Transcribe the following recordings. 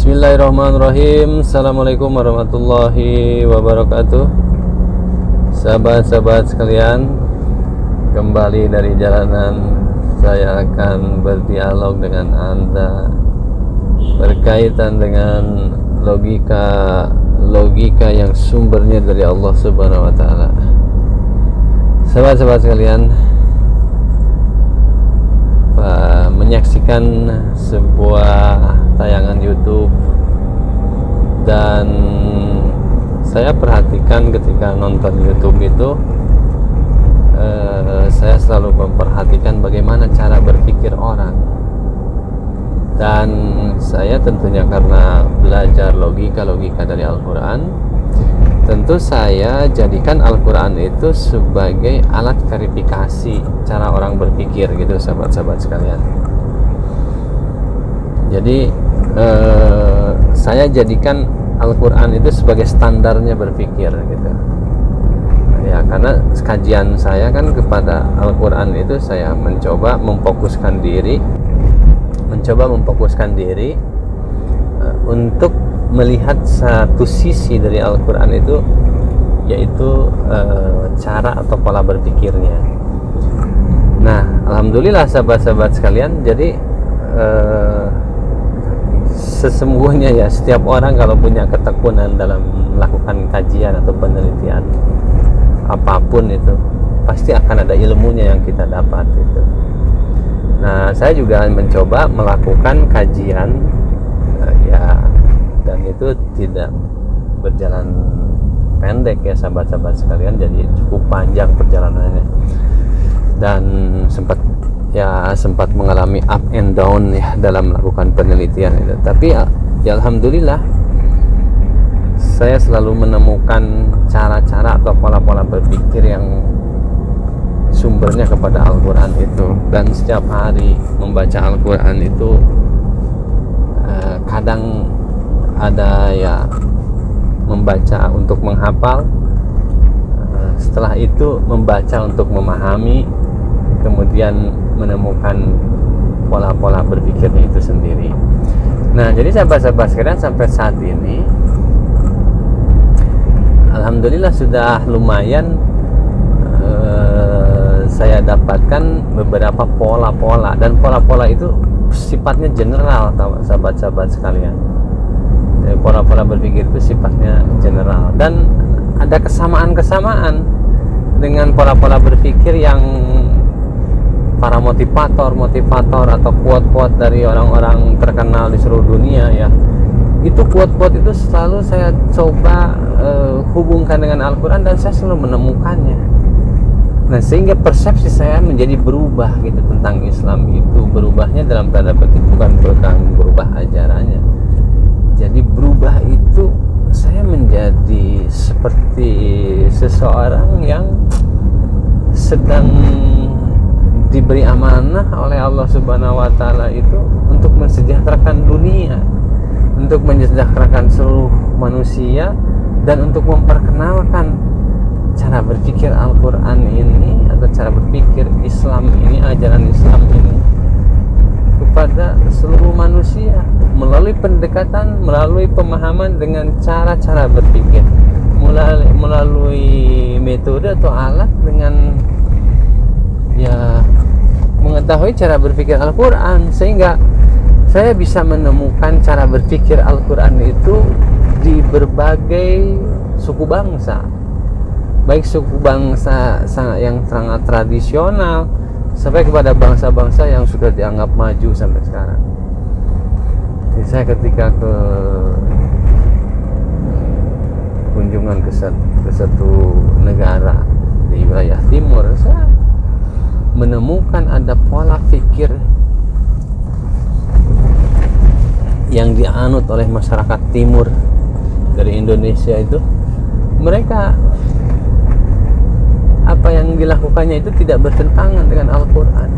Bismillahirrahmanirrahim. Assalamualaikum warahmatullahi wabarakatuh. Sahabat-sahabat sekalian, kembali dari jalanan saya akan berdialog dengan Anda berkaitan dengan logika yang sumbernya dari Allah Subhanahu wa taala. Sahabat-sahabat sekalian, menyaksikan sebuah tayangan YouTube, dan saya perhatikan ketika nonton YouTube itu saya selalu memperhatikan bagaimana cara berpikir orang. Dan saya tentunya karena belajar logika dari Al-Quran, tentu saya jadikan Al-Quran itu sebagai alat verifikasi cara orang berpikir gitu, sahabat-sahabat sekalian. Jadi saya jadikan Al-Quran itu sebagai standarnya berpikir gitu ya, karena kajian saya kan kepada Al-Quran itu saya mencoba memfokuskan diri untuk melihat satu sisi dari Al-Quran itu, yaitu cara atau pola berpikirnya. Nah, alhamdulillah sahabat-sahabat sekalian, jadi sesungguhnya ya setiap orang kalau punya ketekunan dalam melakukan kajian atau penelitian apapun itu, pasti akan ada ilmunya yang kita dapat gitu. Nah, saya juga mencoba melakukan kajian ya, dan itu tidak berjalan pendek ya sahabat-sahabat sekalian, jadi cukup panjang perjalanannya, dan sempat mengalami up and down ya dalam melakukan penelitian itu. Tapi ya alhamdulillah saya selalu menemukan cara-cara atau pola-pola berpikir yang sumbernya kepada Al-Quran itu. Dan setiap hari membaca Al-Quran itu kadang ada ya membaca untuk menghafal, setelah itu membaca untuk memahami, kemudian menemukan pola-pola berpikirnya itu sendiri. Nah, jadi sahabat-sahabat sekalian, sampai saat ini alhamdulillah sudah lumayan saya dapatkan beberapa pola-pola, dan pola-pola itu sifatnya general sahabat-sahabat sekalian. Jadi pola-pola berpikir itu sifatnya general, dan ada kesamaan dengan pola-pola berpikir yang para motivator atau quote-quote dari orang-orang terkenal di seluruh dunia ya. Itu quote-quote itu selalu saya coba hubungkan dengan Al-Quran, dan saya selalu menemukannya. Nah, sehingga persepsi saya menjadi berubah gitu tentang Islam itu. Berubahnya dalam tanda petik bukan berubah ajarannya. Jadi berubah itu saya menjadi seperti seseorang yang sedang diberi amanah oleh Allah Subhanahu wa taala itu untuk mensejahterakan dunia, untuk mensejahterakan seluruh manusia, dan untuk memperkenalkan cara berpikir Al-Quran ini atau cara berpikir Islam ini, ajaran Islam ini kepada seluruh manusia melalui pendekatan, melalui pemahaman dengan cara-cara berpikir, melalui metode atau alat dengan ya mengetahui cara berpikir Al-Quran, sehingga saya bisa menemukan cara berpikir Al-Quran itu di berbagai suku bangsa, baik suku bangsa yang sangat tradisional sampai kepada bangsa-bangsa yang sudah dianggap maju sampai sekarang. Jadi saya ketika ke kunjungan ke satu negara di wilayah timur, saya menemukan ada pola pikir yang dianut oleh masyarakat timur dari Indonesia itu. Mereka apa yang dilakukannya itu tidak bertentangan dengan Al-Quran.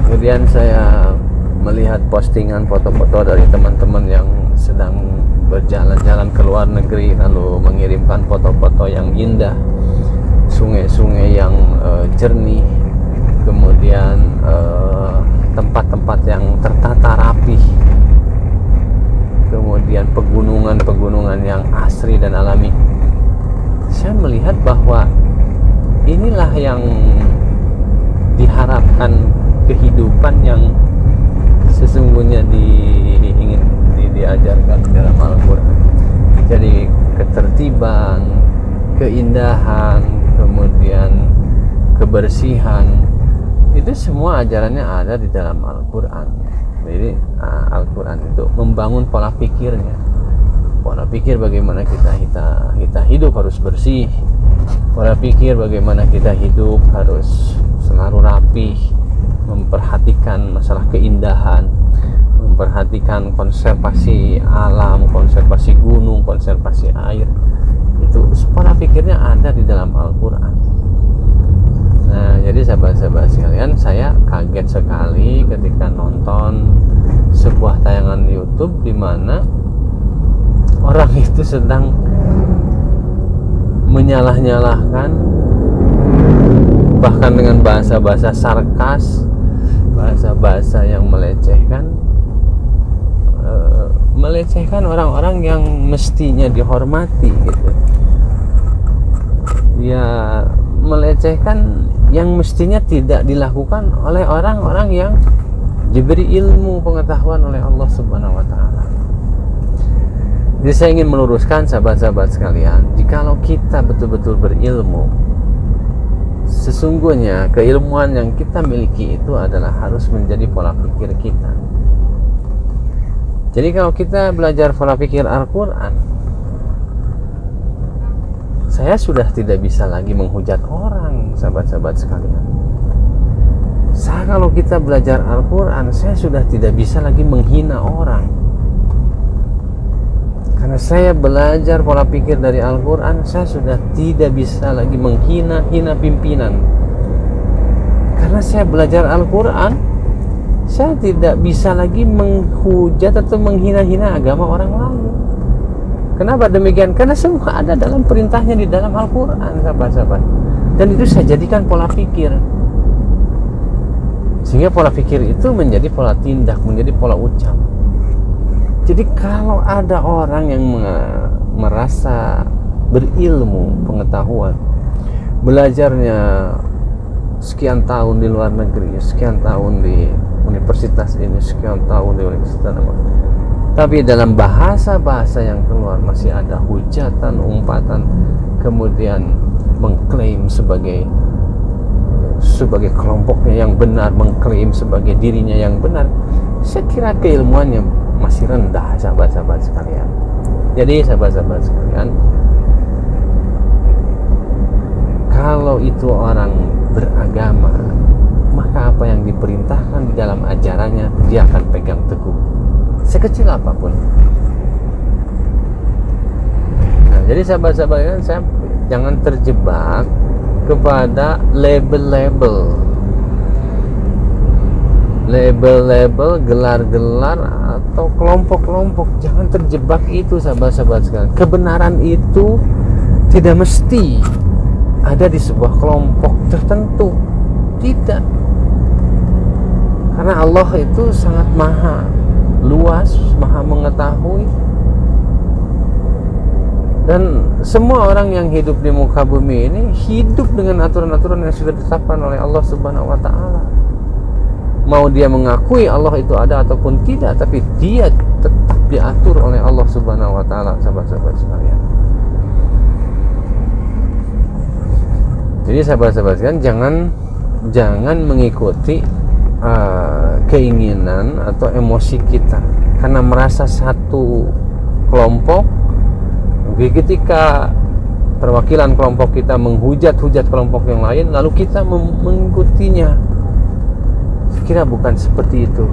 Kemudian saya melihat postingan foto-foto dari teman-teman yang sedang berjalan-jalan ke luar negeri, lalu mengirimkan foto-foto yang indah, sungai-sungai yang jernih, kemudian tempat-tempat yang tertata rapih, kemudian pegunungan-pegunungan yang asri dan alami. Saya melihat bahwa inilah yang diharapkan kehidupan yang sesungguhnya diajarkan dalam Al-Quran. Jadi ketertiban, keindahan, kemudian kebersihan, itu semua ajarannya ada di dalam Al-Quran. Jadi Al-Quran itu membangun pola pikirnya, pola pikir bagaimana kita hidup harus bersih, pola pikir bagaimana kita hidup harus selalu rapih, memperhatikan masalah keindahan, memperhatikan konservasi alam, konservasi gunung, konservasi air. Itu pola pikirnya ada di dalam Al-Quran. Nah, jadi sahabat-sahabat sekalian, saya kaget sekali ketika nonton sebuah tayangan YouTube di mana orang itu sedang menyalah-nyalahkan, bahkan dengan bahasa-bahasa sarkas, bahasa-bahasa yang melecehkan orang-orang yang mestinya dihormati gitu. Ya, melecehkan yang mestinya tidak dilakukan oleh orang-orang yang diberi ilmu pengetahuan oleh Allah Subhanahu wa taala. Jadi saya ingin meluruskan sahabat-sahabat sekalian, jikalau kita betul-betul berilmu, sesungguhnya keilmuan yang kita miliki itu adalah harus menjadi pola pikir kita. Jadi kalau kita belajar pola pikir Al-Quran, saya sudah tidak bisa lagi menghujat orang, sahabat-sahabat sekalian. Kalau kita belajar Al-Quran, saya sudah tidak bisa lagi menghina orang. Karena saya belajar pola pikir dari Al-Quran, saya sudah tidak bisa lagi menghina pimpinan. Karena saya belajar Al-Quran, saya tidak bisa lagi menghujat atau menghina-hina agama orang lain. Kenapa demikian? Karena semua ada dalam perintahnya di dalam Al-Quran, sahabat-sahabat. Dan itu saya jadikan pola pikir. Sehingga pola pikir itu menjadi pola tindak, menjadi pola ucap. Jadi kalau ada orang yang merasa berilmu, pengetahuan, belajarnya sekian tahun di luar negeri, sekian tahun di universitas ini, sekian tahun di universitas mana, tapi dalam bahasa-bahasa yang keluar masih ada hujatan, umpatan, kemudian mengklaim sebagai kelompoknya yang benar, mengklaim sebagai dirinya yang benar, saya kira keilmuannya masih rendah, sahabat-sahabat sekalian. Jadi sahabat-sahabat sekalian, kalau itu orang beragama, maka apa yang diperintahkan di dalam ajarannya dia akan pegang teguh, sekecil apapun. Nah, jadi sahabat-sahabat sekalian, saya jangan terjebak kepada label-label, gelar-gelar atau kelompok-kelompok. Jangan terjebak itu, sahabat-sahabat sekalian. Kebenaran itu tidak mesti ada di sebuah kelompok tertentu, tidak. Karena Allah itu sangat maha luas, maha mengetahui. Dan semua orang yang hidup di muka bumi ini hidup dengan aturan-aturan yang sudah ditetapkan oleh Allah Subhanahu wa taala. Mau dia mengakui Allah itu ada ataupun tidak, tapi dia tetap diatur oleh Allah Subhanahu wa taala, sahabat-sahabat sekalian. Jadi sahabat-sahabat sekalian, jangan mengikuti keinginan atau emosi kita karena merasa satu kelompok. Ketika perwakilan kelompok kita menghujat-hujat kelompok yang lain, lalu kita mengikutinya. Kira bukan seperti itu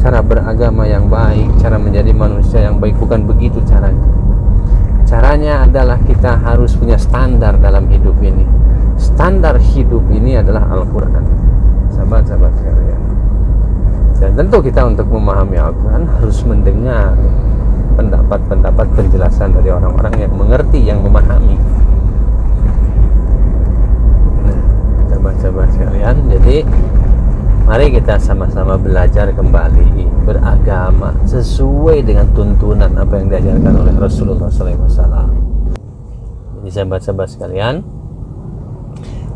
cara beragama yang baik, cara menjadi manusia yang baik. Bukan begitu caranya. Caranya adalah kita harus punya standar dalam hidup ini. Standar hidup ini adalah Al-Quran, sahabat-sahabat sekalian. Dan tentu kita untuk memahami Al-Quran harus mendengar pendapat-pendapat penjelasan dari orang-orang yang mengerti, yang memahami. Nah, sahabat-sahabat sekalian, jadi Mari kita sama-sama belajar kembali beragama sesuai dengan tuntunan apa yang diajarkan oleh Rasulullah SAW. Jadi sahabat-sahabat sekalian,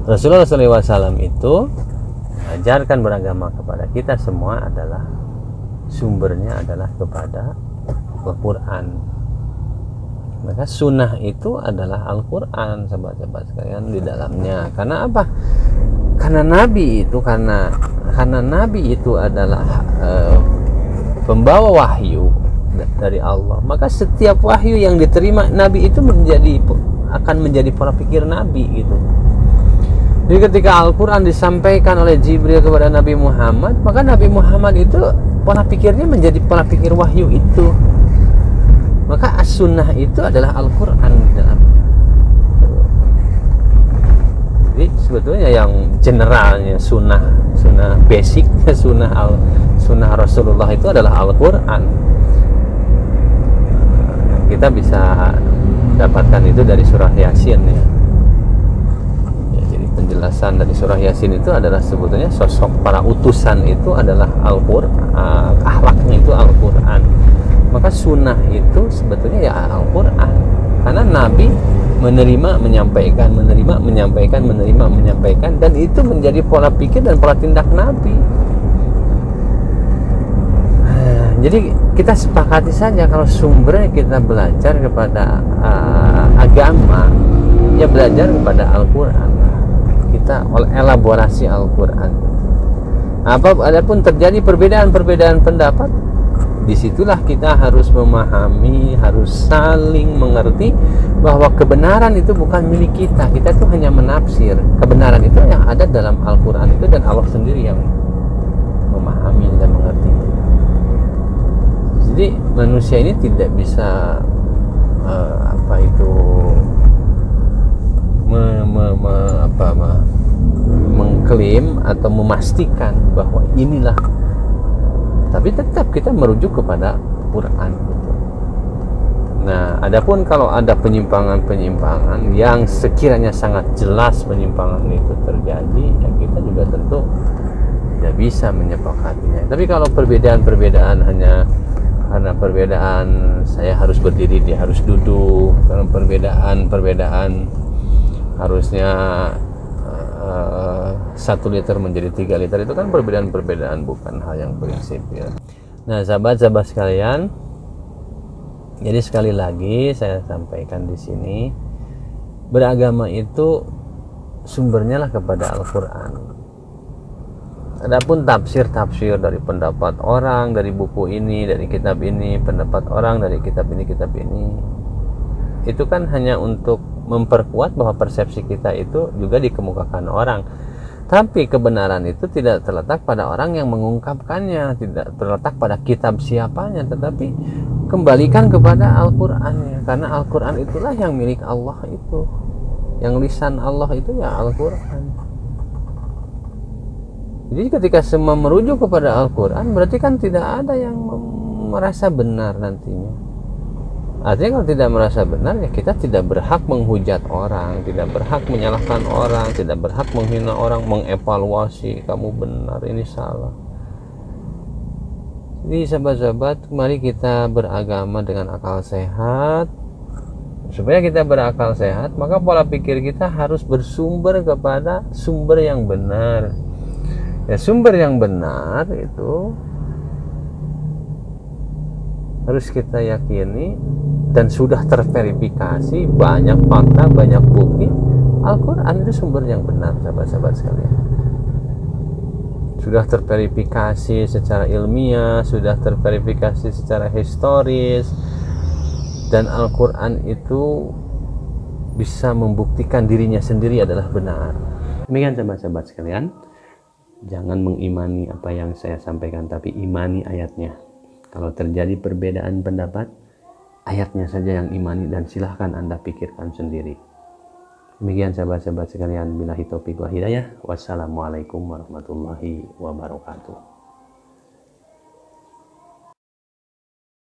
Rasulullah SAW itu mengajarkan beragama kepada kita semua adalah sumbernya adalah kepada Al-Quran. Maka sunnah itu adalah Al-Quran, sahabat-sahabat sekalian, di dalamnya. Karena apa? Karena Nabi itu adalah pembawa wahyu dari Allah. Maka setiap wahyu yang diterima Nabi itu akan menjadi pola pikir Nabi gitu. Jadi ketika Al-Quran disampaikan oleh Jibril kepada Nabi Muhammad, maka Nabi Muhammad itu pola pikirnya menjadi pola pikir wahyu itu. Maka as-sunnah itu adalah Al-Quran di dalamnya. Jadi sebetulnya yang generalnya sunnah basicnya sunnah Rasulullah itu adalah Al-Quran. Kita bisa dapatkan itu dari surah Yasin ya. Jadi penjelasan dari surah Yasin itu adalah sebetulnya sosok para utusan itu adalah Al-Quran, akhlaknya itu Al-Quran. Maka sunnah itu sebetulnya ya Al-Quran, karena Nabi menerima, menyampaikan, dan itu menjadi pola pikir dan pola tindak Nabi. Jadi kita sepakati saja kalau sumbernya kita belajar kepada agama, ya belajar kepada Al-Quran. Kita elaborasi Al-Quran. Adapun terjadi perbedaan pendapat, disitulah kita harus memahami, harus saling mengerti bahwa kebenaran itu bukan milik kita. Kita itu hanya menafsir. Kebenaran itu yang ada dalam Al-Quran itu, dan Allah sendiri yang memahami dan mengerti. Jadi manusia ini tidak bisa mengklaim atau memastikan bahwa inilah, tapi tetap kita merujuk kepada Quran. Nah, adapun kalau ada penyimpangan yang sekiranya sangat jelas penyimpangan itu terjadi, ya kita juga tentu tidak bisa menyepakatinya. Tapi kalau perbedaan hanya karena perbedaan saya harus berdiri, dia harus duduk, karena perbedaan harusnya 1 liter menjadi 3 liter, itu kan perbedaan bukan hal yang prinsipil. Nah, sahabat-sahabat sekalian, jadi sekali lagi saya sampaikan di sini, beragama itu sumbernya lah kepada Al-Quran. Adapun tafsir dari pendapat orang, dari buku ini, dari kitab ini, pendapat orang dari kitab ini, itu kan hanya untuk memperkuat bahwa persepsi kita itu juga dikemukakan orang. Tapi kebenaran itu tidak terletak pada orang yang mengungkapkannya, tidak terletak pada kitab siapanya, tetapi kembalikan kepada Al-Quran, karena Al-Quran itulah yang milik Allah itu, yang lisan Allah itu ya Al-Quran. Jadi ketika semua merujuk kepada Al-Quran, berarti kan tidak ada yang merasa benar nantinya. Artinya kalau tidak merasa benar, ya kita tidak berhak menghujat orang, tidak berhak menyalahkan orang, tidak berhak menghina orang, mengevaluasi kamu benar, ini salah. Jadi sahabat-sahabat, mari kita beragama dengan akal sehat. Supaya kita berakal sehat, maka pola pikir kita harus bersumber kepada sumber yang benar. Ya, sumber yang benar itu harus kita yakini dan sudah terverifikasi, banyak fakta, banyak bukti. Al-Quran itu sumber yang benar, sahabat-sahabat sekalian. Sudah terverifikasi secara ilmiah, sudah terverifikasi secara historis, dan Al-Quran itu bisa membuktikan dirinya sendiri adalah benar. Demikian sahabat-sahabat sekalian, jangan mengimani apa yang saya sampaikan, tapi imani ayatnya. Kalau terjadi perbedaan pendapat, ayatnya saja yang imani, dan silahkan Anda pikirkan sendiri. Demikian sahabat-sahabat sekalian, billahi taufiq wal hidayah. Wassalamualaikum warahmatullahi wabarakatuh.